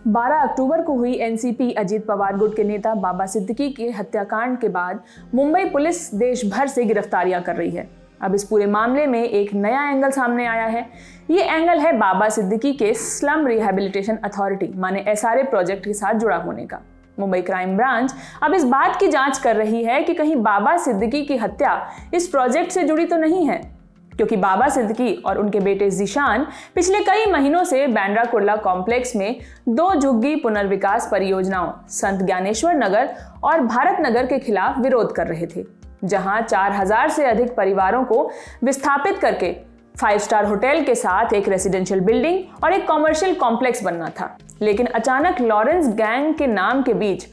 12 अक्टूबर को हुई एनसीपी अजीत पवार गुट के नेता बाबा सिद्दीकी के हत्याकांड के बाद मुंबई पुलिस देश भर से गिरफ्तारियां कर रही है। अब इस पूरे मामले में एक नया एंगल सामने आया है। ये एंगल है बाबा सिद्दीकी के स्लम रिहैबिलिटेशन अथॉरिटी माने एसआरए प्रोजेक्ट के साथ जुड़ा होने का। मुंबई क्राइम ब्रांच अब इस बात की जांच कर रही है कि कहीं बाबा सिद्दीकी की हत्या इस प्रोजेक्ट से जुड़ी तो नहीं है, क्योंकि बाबा सिद्दीकी और उनके बेटे ज़ीशान पिछले कई महीनों से बांद्रा कुर्ला कॉम्प्लेक्स में 2 झुग्गी पुनर्विकास परियोजनाओं संत ज्ञानेश्वर नगर और भारत नगर के खिलाफ विरोध कर रहे थे, जहां 4000 से अधिक परिवारों को विस्थापित करके 5 स्टार होटल के साथ एक रेसिडेंशियल बिल्डिंग और एक कॉमर्शियल कॉम्प्लेक्स बनना था। लेकिन अचानक लॉरेंस गैंग के नाम के बीच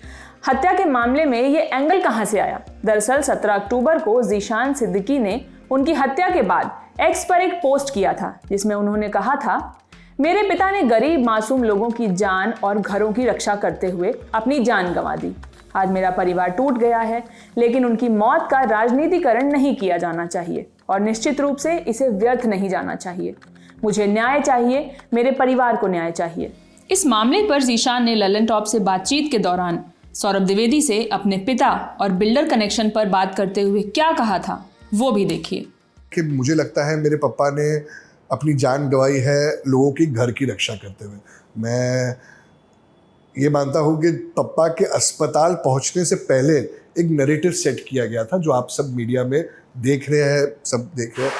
हत्या के मामले में ये एंगल कहां से आया? दरअसल 17 अक्टूबर को ज़ीशान सिद्दीकी ने उनकी हत्या के बाद एक्स पर एक पोस्ट किया था, जिसमें उन्होंने कहा था, मेरे पिता ने गरीब मासूम लोगों की जान और घरों की रक्षा करते हुए अपनी जान गंवा दी। आज मेरा परिवार टूट गया है, लेकिन उनकी मौत का राजनीतिकरण नहीं किया जाना चाहिए और निश्चित रूप से इसे व्यर्थ नहीं जाना चाहिए। मुझे न्याय चाहिए, मेरे परिवार को न्याय चाहिए। इस मामले पर ज़ीशान ने ललन टॉप से बातचीत के दौरान सौरभ द्विवेदी से अपने पिता और बिल्डर कनेक्शन पर बात करते हुए क्या कहा था, वो भी देखिए। कि मुझे लगता है मेरे पापा ने अपनी जान गंवाई है लोगों की घर की रक्षा करते हुए। मैं ये मानता हूँ कि पापा के अस्पताल पहुँचने से पहले एक नैरेटिव सेट किया गया था, जो आप सब मीडिया में देख रहे हैं, सब देख रहे हैं।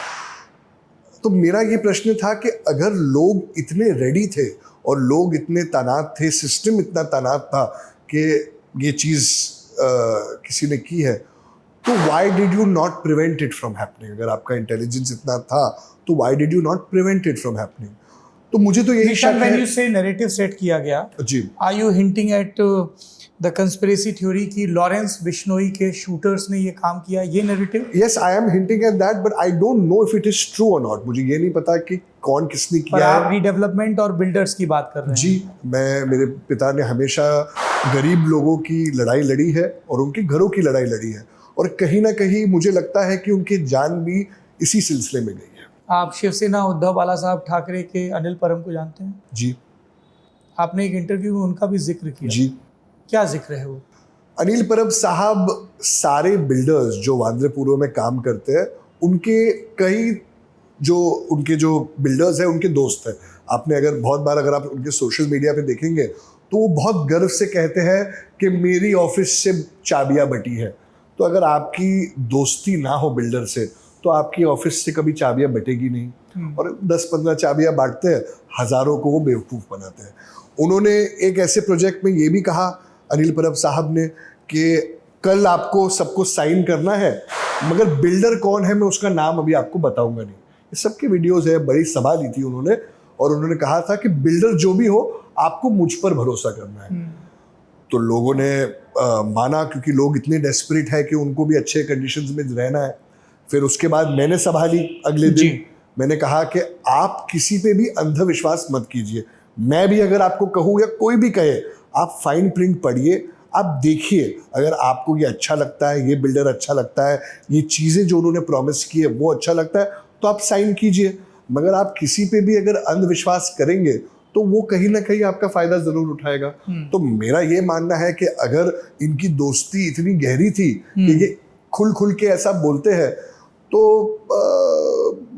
तो मेरा ये प्रश्न था कि अगर लोग इतने रेडी थे और लोग इतने तैनात थे, सिस्टम इतना तैनात था कि ये चीज़ किसी ने की है, तो why did you not prevent it from happening? अगर आपका इंटेलिजेंस इतना था तो why did you not prevent it from happening? तो मुझे तो यही शक है। When you say narrative set किया गया, जी, are you hinting at the conspiracy theory कि लॉरेंस बिश्नोई के शूटर्स ने ये काम किया, ये narrative? Yes, I am hinting at that, but I don't know if it is true और नॉट। मुझे ये नहीं पता कि कौन किसने किया है। आप रीडेवलपमेंट और बिल्डर्स की बात कर रहे हैं। जी, मेरे पिता ने हमेशा गरीब लोगों की लड़ाई लड़ी है और उनके घरों की लड़ाई लड़ी है, और कहीं ना कहीं मुझे लगता है कि उनकी जान भी इसी सिलसिले में गई है। आप शिवसेना उद्धव बाला साहब ठाकरे के अनिल परम को जानते हैं? जी, आपने एक इंटरव्यू में उनका भी जिक्र किया। जी, क्या जिक्र है वो? अनिल परब साहब सारे बिल्डर्स जो वांद्रेपुरों में काम करते हैं, उनके जो बिल्डर्स हैं उनके दोस्त हैं। आपने अगर बहुत बार अगर आप उनके सोशल मीडिया पे देखेंगे तो वो बहुत गर्व से कहते हैं कि मेरी ऑफिस से चाबियां बटी है। तो अगर आपकी दोस्ती ना हो बिल्डर से तो आपकी ऑफिस से कभी चाबियां बटेगी नहीं। और 10-15 चाबियां बांटते हैं, हजारों को वो बेवकूफ़ बनाते हैं। उन्होंने एक ऐसे प्रोजेक्ट में ये भी कहा, अनिल परब साहब ने, कि कल आपको सबको साइन करना है, मगर बिल्डर कौन है मैं उसका नाम अभी आपको बताऊंगा नहीं। ये सबकी वीडियोज़ है, बड़ी सभा दी थी उन्होंने, और उन्होंने कहा था कि बिल्डर जो भी हो आपको मुझ पर भरोसा करना है। तो लोगों ने माना, क्योंकि लोग इतने डेस्परेट है कि उनको भी अच्छे कंडीशंस में रहना है। फिर उसके बाद मैंने सभा ली अगले दिन। मैंने कहा कि आप किसी पे भी अंधविश्वास मत कीजिए। मैं भी अगर आपको कहूँ या कोई भी कहे, आप फाइन प्रिंट पढ़िए, आप देखिए, अगर आपको ये अच्छा लगता है, ये बिल्डर अच्छा लगता है, ये चीज़ें जो उन्होंने प्रॉमिस की है वो अच्छा लगता है, तो आप साइन कीजिए। मगर आप किसी पे भी अगर अंधविश्वास करेंगे तो वो कहीं ना कहीं आपका फ़ायदा ज़रूर उठाएगा। तो मेरा ये मानना है कि अगर इनकी दोस्ती इतनी गहरी थी कि ये खुल के ऐसा बोलते हैं, तो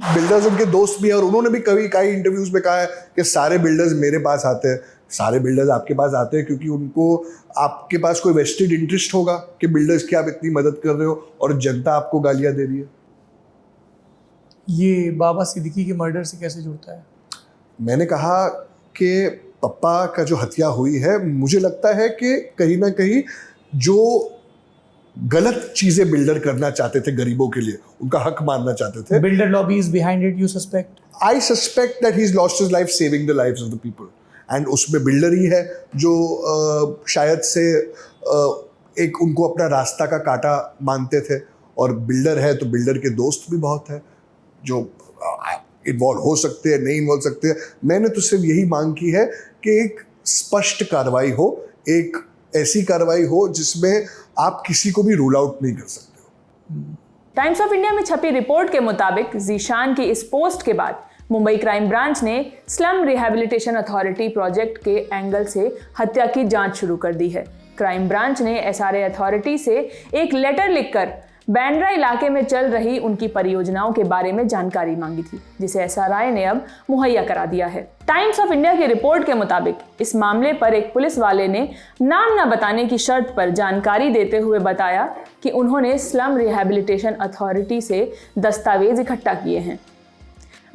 बिल्डर्स उनके दोस्त भी है। और उन्होंने भी कई इंटरव्यूज़ में कहा है कि सारे बिल्डर्स मेरे पास आते हैं। सारे बिल्डर्स आपके पास आते हैं क्योंकि उनको आपके पास कोई वेस्टेड इंटरेस्ट होगा कि बिल्डर्स की आप इतनी मदद कर रहे हो और जनता आपको गालियाँ दे रही है। ये बाबा सिद्दीकी के मर्डर से कैसे जुड़ता है? मैंने कहा कि पप्पा का जो हत्या हुई है, मुझे लगता है कि कहीं ना कहीं जो गलत चीजें बिल्डर करना चाहते थे गरीबों के लिए, उनका हक मारना चाहते थे, builder lobby is behind it, you suspect? I suspect that he is lost his life saving the lives of the people, and उसमें बिल्डर ही है जो शायद से एक उनको अपना रास्ता का कांटा मानते थे। और बिल्डर है तो बिल्डर के दोस्त भी बहुत है जो इन्वॉल्व हो सकते हैं, नहीं इन्वॉल्व सकते हैं। मैंने तो सिर्फ यही मांग की है कि एक स्पष्ट कार्रवाई हो, एक ऐसी कार्रवाई हो जिसमें आप किसी को भी रूल आउट नहीं कर सकते हो। टाइम्स ऑफ इंडिया में छपी रिपोर्ट के मुताबिक ज़ीशान की इस पोस्ट के बाद मुंबई क्राइम ब्रांच ने स्लम रिहैबिलिटेशन अथॉरिटी प्रोजेक्ट के एंगल से हत्या की जांच शुरू कर दी है। क्राइम ब्रांच ने एसआरए अथॉरिटी से एक लेटर लिखकर बांद्रा इलाके में चल रही उनकी परियोजनाओं के बारे में जानकारी मांगी थी, जिसे एसआरआई ने अब मुहैया करा दिया है। टाइम्स ऑफ इंडिया की रिपोर्ट के मुताबिक इस मामले पर एक पुलिस वाले ने नाम न बताने की शर्त पर जानकारी देते हुए बताया कि उन्होंने स्लम रिहैबिलिटेशन अथॉरिटी से दस्तावेज इकट्ठा किए हैं।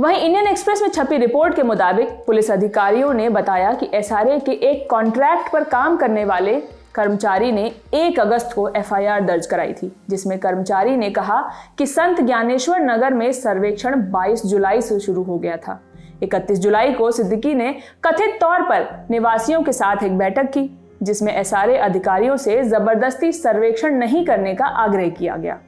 वहीं इंडियन एक्सप्रेस में छपी रिपोर्ट के मुताबिक पुलिस अधिकारियों ने बताया कि एसआरए के एक कॉन्ट्रैक्ट पर काम करने वाले कर्मचारी ने 1 अगस्त को एफआईआर दर्ज कराई थी, जिसमें कर्मचारी ने कहा कि संत ज्ञानेश्वर नगर में सर्वेक्षण 22 जुलाई से शुरू हो गया था। 31 जुलाई को सिद्दीकी ने कथित तौर पर निवासियों के साथ एक बैठक की, जिसमें एसआरए अधिकारियों से जबरदस्ती सर्वेक्षण नहीं करने का आग्रह किया गया।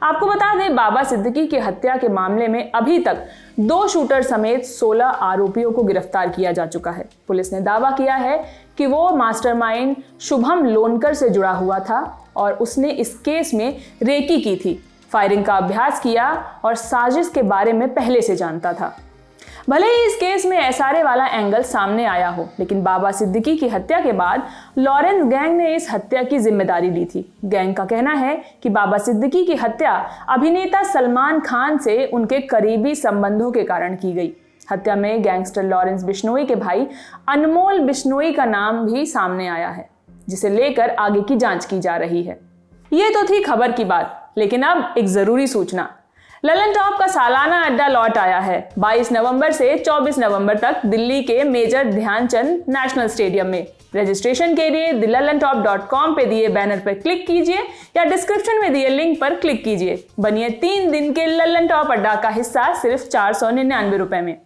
आपको बता दें, बाबा सिद्दीकी की हत्या के मामले में अभी तक 2 शूटर समेत 16 आरोपियों को गिरफ्तार किया जा चुका है। पुलिस ने दावा किया है कि वो मास्टरमाइंड शुभम लोनकर से जुड़ा हुआ था और उसने इस केस में रेकी की थी, फायरिंग का अभ्यास किया और साजिश के बारे में पहले से जानता था। भले ही इस केस में एसआरए वाला एंगल सामने आया हो, लेकिन बाबा सिद्दीकी की हत्या के बाद लॉरेंस गैंग ने इस हत्या की जिम्मेदारी ली थी। गैंग का कहना है कि बाबा सिद्दीकी की हत्या अभिनेता सलमान खान से उनके करीबी संबंधों के कारण की गई। हत्या में गैंगस्टर लॉरेंस बिश्नोई के भाई अनमोल बिश्नोई का नाम भी सामने आया है, जिसे लेकर आगे की जांच की जा रही है। ये तो थी खबर की बात, लेकिन अब एक जरूरी सूचना। ललन टॉप का सालाना अड्डा लौट आया है। 22 नवंबर से 24 नवंबर तक दिल्ली के मेजर ध्यानचंद नेशनल स्टेडियम में। रजिस्ट्रेशन के लिए thelalantop.com पे दिए बैनर पर क्लिक कीजिए या डिस्क्रिप्शन में दिए लिंक पर क्लिक कीजिए। बनिए 3 दिन के ललन टॉप अड्डा का हिस्सा सिर्फ 499 रुपए में।